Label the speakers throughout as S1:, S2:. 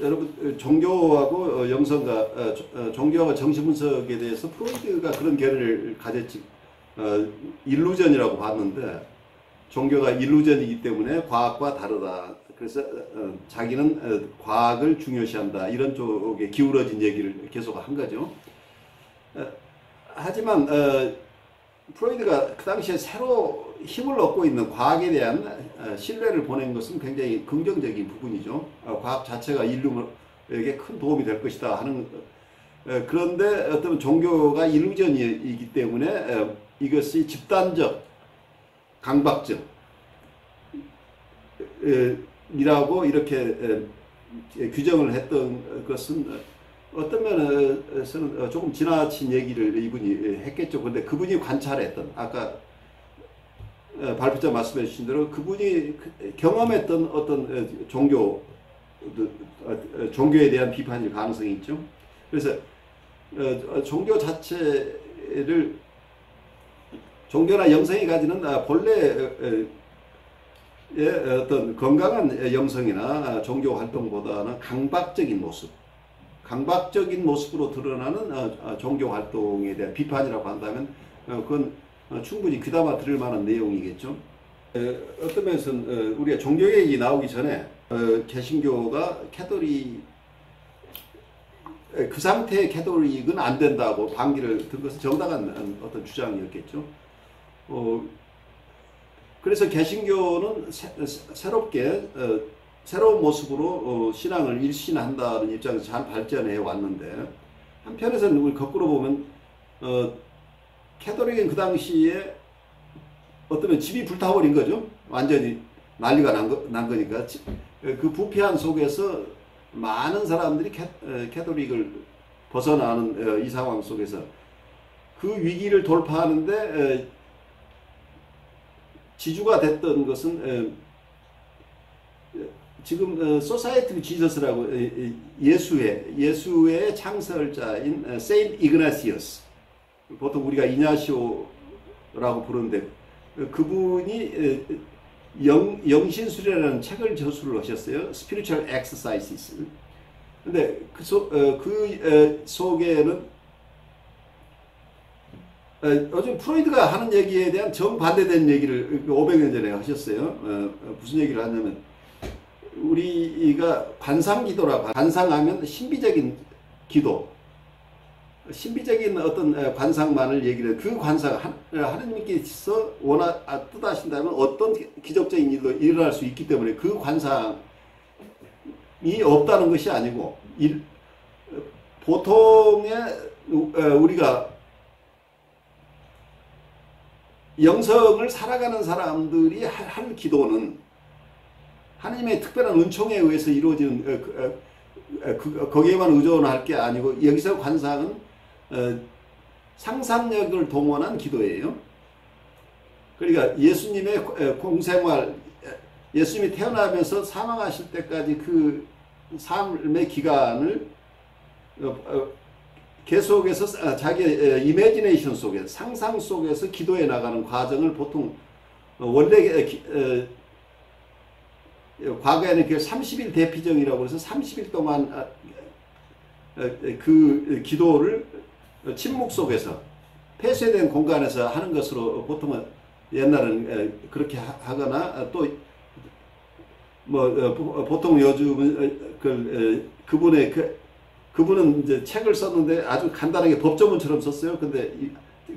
S1: 여러분 종교하고 영성과 종교하고 정신분석에 대해서 프로이드가 그런 견해를 가졌지. 일루전이라고 봤는데 종교가 일루전이기 때문에 과학과 다르다. 그래서 자기는 과학을 중요시한다. 이런 쪽에 기울어진 얘기를 계속 한 거죠. 하지만 프로이드가 그 당시에 새로 힘을 얻고 있는 과학에 대한 신뢰를 보낸 것은 굉장히 긍정적인 부분이죠. 과학 자체가 인류에게 큰 도움이 될 것이다 하는. 그런데 어떤 종교가 일루전이기 때문에 이것이 집단적 강박적 이라고 이렇게 규정을 했던 것은 어떤 면에서는 조금 지나친 얘기를 이분이 했겠죠. 그런데 그분이 관찰했던, 아까 발표자 말씀해 주신 대로 그분이 경험했던 어떤 종교에 대한 비판일 가능성이 있죠. 그래서 종교 자체를, 종교나 영성이 가지는 본래 어떤 건강한 영성이나 종교 활동보다는 강박적인 모습으로 드러나는 종교 활동에 대한 비판이라고 한다면 그건 충분히 귀담아 들을 만한 내용이겠죠. 어떤 면에서는 우리가 종교 얘기 나오기 전에 개신교가 캐톨릭, 그 상태의 캐톨릭은 안 된다고 반기를 든 것은 정당한 어떤 주장이었겠죠. 그래서 개신교는 새로운 모습으로 신앙을 일신한다는 입장에서 잘 발전해 왔는데, 한편에서는 우리 거꾸로 보면 캐톨릭은 그 당시에 어쩌면 집이 불타버린 거죠. 완전히 난리가 난 거니까. 그 부패한 속에서 많은 사람들이 캐톨릭을 벗어나는 이 상황 속에서 그 위기를 돌파하는데 지주가 됐던 것은 지금 소사이어티 지저스라고 예수의 창설자인 세인트 이그나시어스, 보통 우리가 이냐시오라고 부르는데, 그분이 영신술이라는 책을 저술을 하셨어요. Spiritual Exercises. 근데 그 속에는 요즘 프로이드가 하는 얘기에 대한 정반대된 얘기를 500년 전에 하셨어요. 무슨 얘기를 하냐면, 우리가 관상기도라고, 관상하면 신비적인 기도, 신비적인 어떤 관상만을 얘기를 해요. 그 관상, 하느님께서 뜻하신다면 어떤 기적적인 일도 일어날 수 있기 때문에 그 관상이 없다는 것이 아니고, 보통의 우리가 영성을 살아가는 사람들이 할 기도는 하나님의 특별한 은총에 의해서 이루어지는 거기에만 의존할 게 아니고, 여기서 관상은 상상력을 동원한 기도예요. 그러니까 예수님의 공생활, 예수님이 태어나면서 사망하실 때까지 그 삶의 기간을 계속해서 자기의 이미지네이션 속에서, 상상 속에서 기도해 나가는 과정을 보통 원래 과거에는 그 30일 대피정이라고 해서 30일 동안 그 기도를 침묵 속에서 폐쇄된 공간에서 하는 것으로 보통은 옛날은 그렇게 하거나, 또 보통 요즘은 그분은 이제 책을 썼는데 아주 간단하게 법조문처럼 썼어요. 근데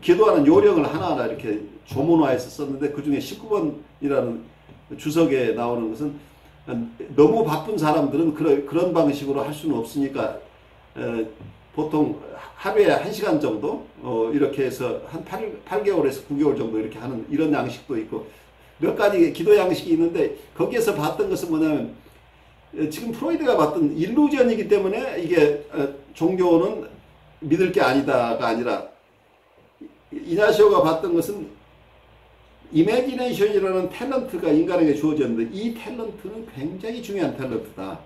S1: 기도하는 요령을 하나하나 이렇게 조문화해서 썼는데, 그 중에 19번이라는 주석에 나오는 것은 너무 바쁜 사람들은 그런 방식으로 할 수는 없으니까 보통 하루에 1시간 정도 이렇게 해서 한 8개월에서 9개월 정도 이렇게 하는 이런 양식도 있고, 몇 가지 기도 양식이 있는데, 거기에서 봤던 것은 뭐냐면, 지금 프로이드가 봤던 일루전이기 때문에 이게 종교는 믿을 게 아니다가 아니라, 이나시오가 봤던 것은 이미지네이션이라는 탤런트가 인간에게 주어졌는데, 이 탤런트는 굉장히 중요한 탤런트다.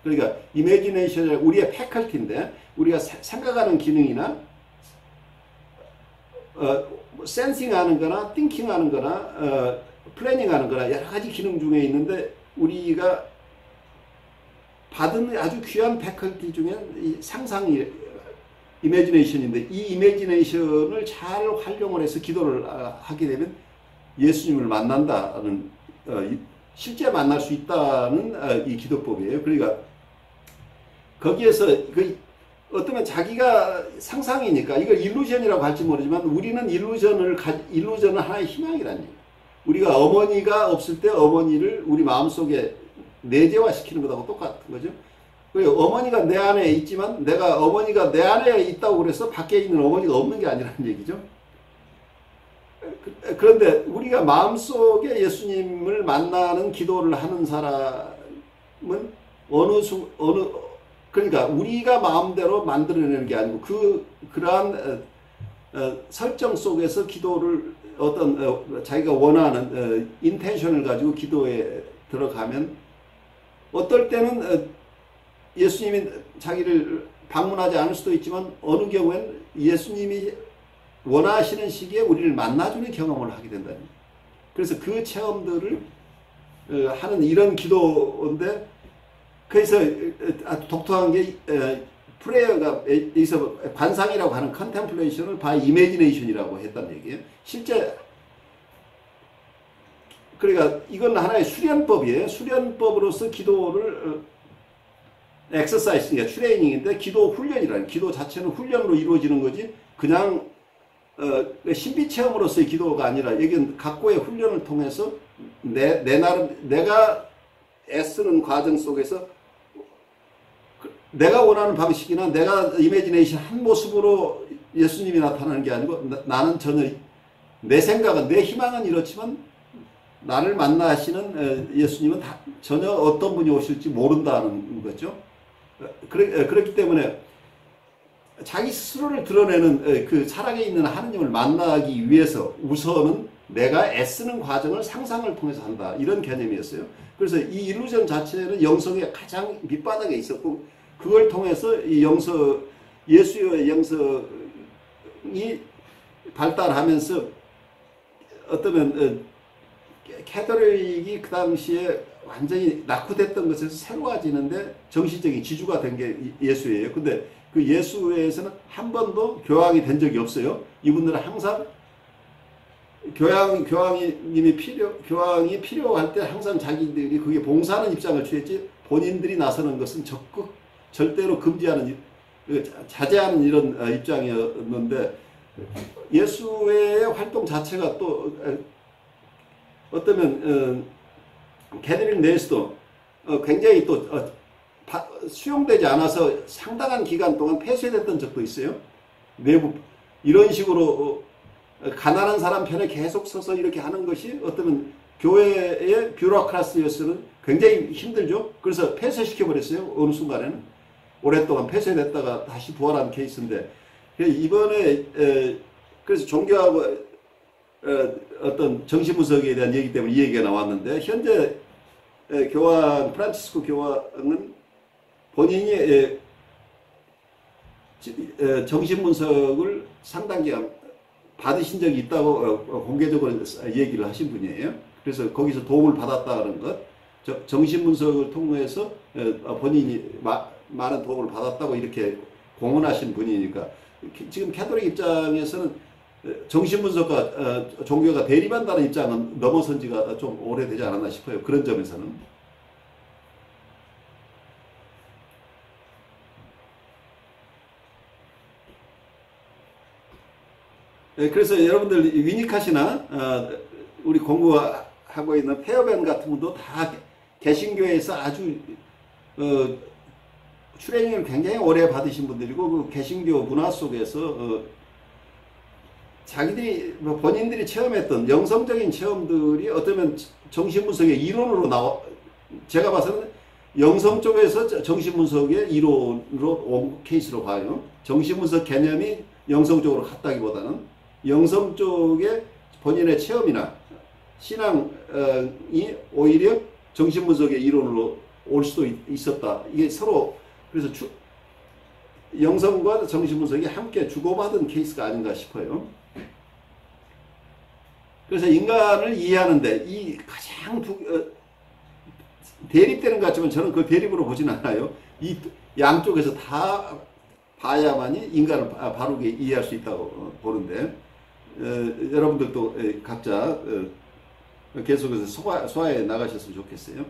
S1: 그러니까 이미지네이션이 우리의 패컬티인데, 우리가 생각하는 기능이나 센싱하는 거나 띵킹하는 거나 플래닝하는 거나 여러 가지 기능 중에 있는데, 우리가 받은 아주 귀한 패컬티 중에 이 상상이 이미지네이션인데, 이 이미지네이션을 잘 활용을 해서 기도를 하게 되면 예수님을 만난다는, 실제 만날 수 있다는 이 기도법이에요. 그러니까 거기에서 어쩌면 자기가 상상이니까 이걸 일루전이라고 할지 모르지만, 우리는 일루전은 하나의 희망이라는 얘기예요. 우리가 어머니가 없을 때 어머니를 우리 마음속에 내재화시키는 것하고 똑같은 거죠. 어머니가 내 안에 있지만, 내가 어머니가 내 안에 있다고 그래서 밖에 있는 어머니가 없는 게 아니라는 얘기죠. 그런데 우리가 마음속에 예수님을 만나는 기도를 하는 사람은 그러니까 우리가 마음대로 만들어내는 게 아니고, 그러한 설정 속에서 기도를 자기가 원하는 인텐션을 가지고 기도에 들어가면, 어떨 때는 예수님이 자기를 방문하지 않을 수도 있지만, 어느 경우엔 예수님이 원하시는 시기에 우리를 만나주는 경험을 하게 된다는 거예요. 그래서 그 체험들을 하는 이런 기도인데, 그래서 아주 독특한 게 프레이어가 여기서 관상이라고 하는 컨템플레이션을 by imagination이라고 했다는 얘기예요. 실제 그러니까 이건 하나의 수련법이에요. 수련법으로서 기도를 엑서사이즈, 그러니까 트레이닝인데, 기도 훈련이라는, 기도 자체는 훈련으로 이루어지는 거지 그냥 신비 체험으로서의 기도가 아니라, 여기는 각고의 훈련을 통해서 내 나름 내가 애쓰는 과정 속에서 내가 원하는 방식이나 내가 이미지네이션 한 모습으로 예수님이 나타나는 게 아니고, 나는 전혀 내 생각은, 내 희망은 이렇지만 나를 만나시는 예수님은 전혀 어떤 분이 오실지 모른다는 거죠. 그렇기 때문에 자기 스스로를 드러내는 그 살아계 있는 하느님을 만나기 위해서 우선은 내가 애쓰는 과정을 상상을 통해서 한다, 이런 개념이었어요. 그래서 이 일루전 자체는 영성의 가장 밑바닥에 있었고, 그걸 통해서 이 예수의 영성이 발달하면서 어떠면 캐톨릭이 그 당시에 완전히 낙후됐던 것에서 새로워지는데 정신적인 지주가 된 게 예수예요. 근데 그 예수에서는 한 번도 교황이 된 적이 없어요. 이분들은 항상 교황이 필요할 때 항상 자기들이 그게 봉사하는 입장을 취했지, 본인들이 나서는 것은 적극 절대로 금지하는, 자제하는 이런 입장이었는데, 예수의 활동 자체가 또 어떠면 캐థ린 내에서도 굉장히 또 수용되지 않아서 상당한 기간 동안 폐쇄됐던 적도 있어요. 내부 이런 식으로 가난한 사람 편에 계속 서서 이렇게 하는 것이 어떠면 교회의 뷰로크라시였으면 굉장히 힘들죠. 그래서 폐쇄시켜버렸어요. 어느 순간에는. 오랫동안 폐쇄됐다가 다시 부활한 케이스인데, 이번에 그래서 종교하고 어떤 정신분석에 대한 얘기 때문에 이 얘기가 나왔는데, 현재 교황 프란치스코 교황은 본인이 정신분석을 상당 기간 받으신 적이 있다고 공개적으로 얘기를 하신 분이에요. 그래서 거기서 도움을 받았다는 것, 정신분석을 통해서 본인이 많은 도움을 받았다고 이렇게 공언하신 분이니까, 지금 캐톨릭 입장에서는 정신분석과 종교가 대립한다는 입장은 넘어선 지가 좀 오래되지 않았나 싶어요. 그런 점에서는. 그래서 여러분들 위니카시나 우리 공부하고 있는 페어밴 같은 분도 다 개신교에서 아주 트레이닝을 굉장히 오래 받으신 분들이고, 그 개신교 문화 속에서 자기들이 본인들이 체험했던 영성적인 체험들이 어쩌면 정신분석의 이론으로 제가 봐서는 영성 쪽에서 정신분석의 이론으로 온 케이스로 봐요. 정신분석 개념이 영성 쪽으로 갔다기보다는 영성 쪽에 본인의 체험이나 신앙이 오히려 정신분석의 이론으로 올 수도 있었다. 이게 서로, 그래서 영성과 정신분석이 함께 주고받은 케이스가 아닌가 싶어요. 그래서 인간을 이해하는데 이 가장 대립되는 것 같지만 저는 그걸 대립으로 보진 않아요. 이 양쪽에서 다 봐야만이 인간을 바르게 이해할 수 있다고 보는데, 여러분들도 각자 계속해서 소화해 나가셨으면 좋겠어요.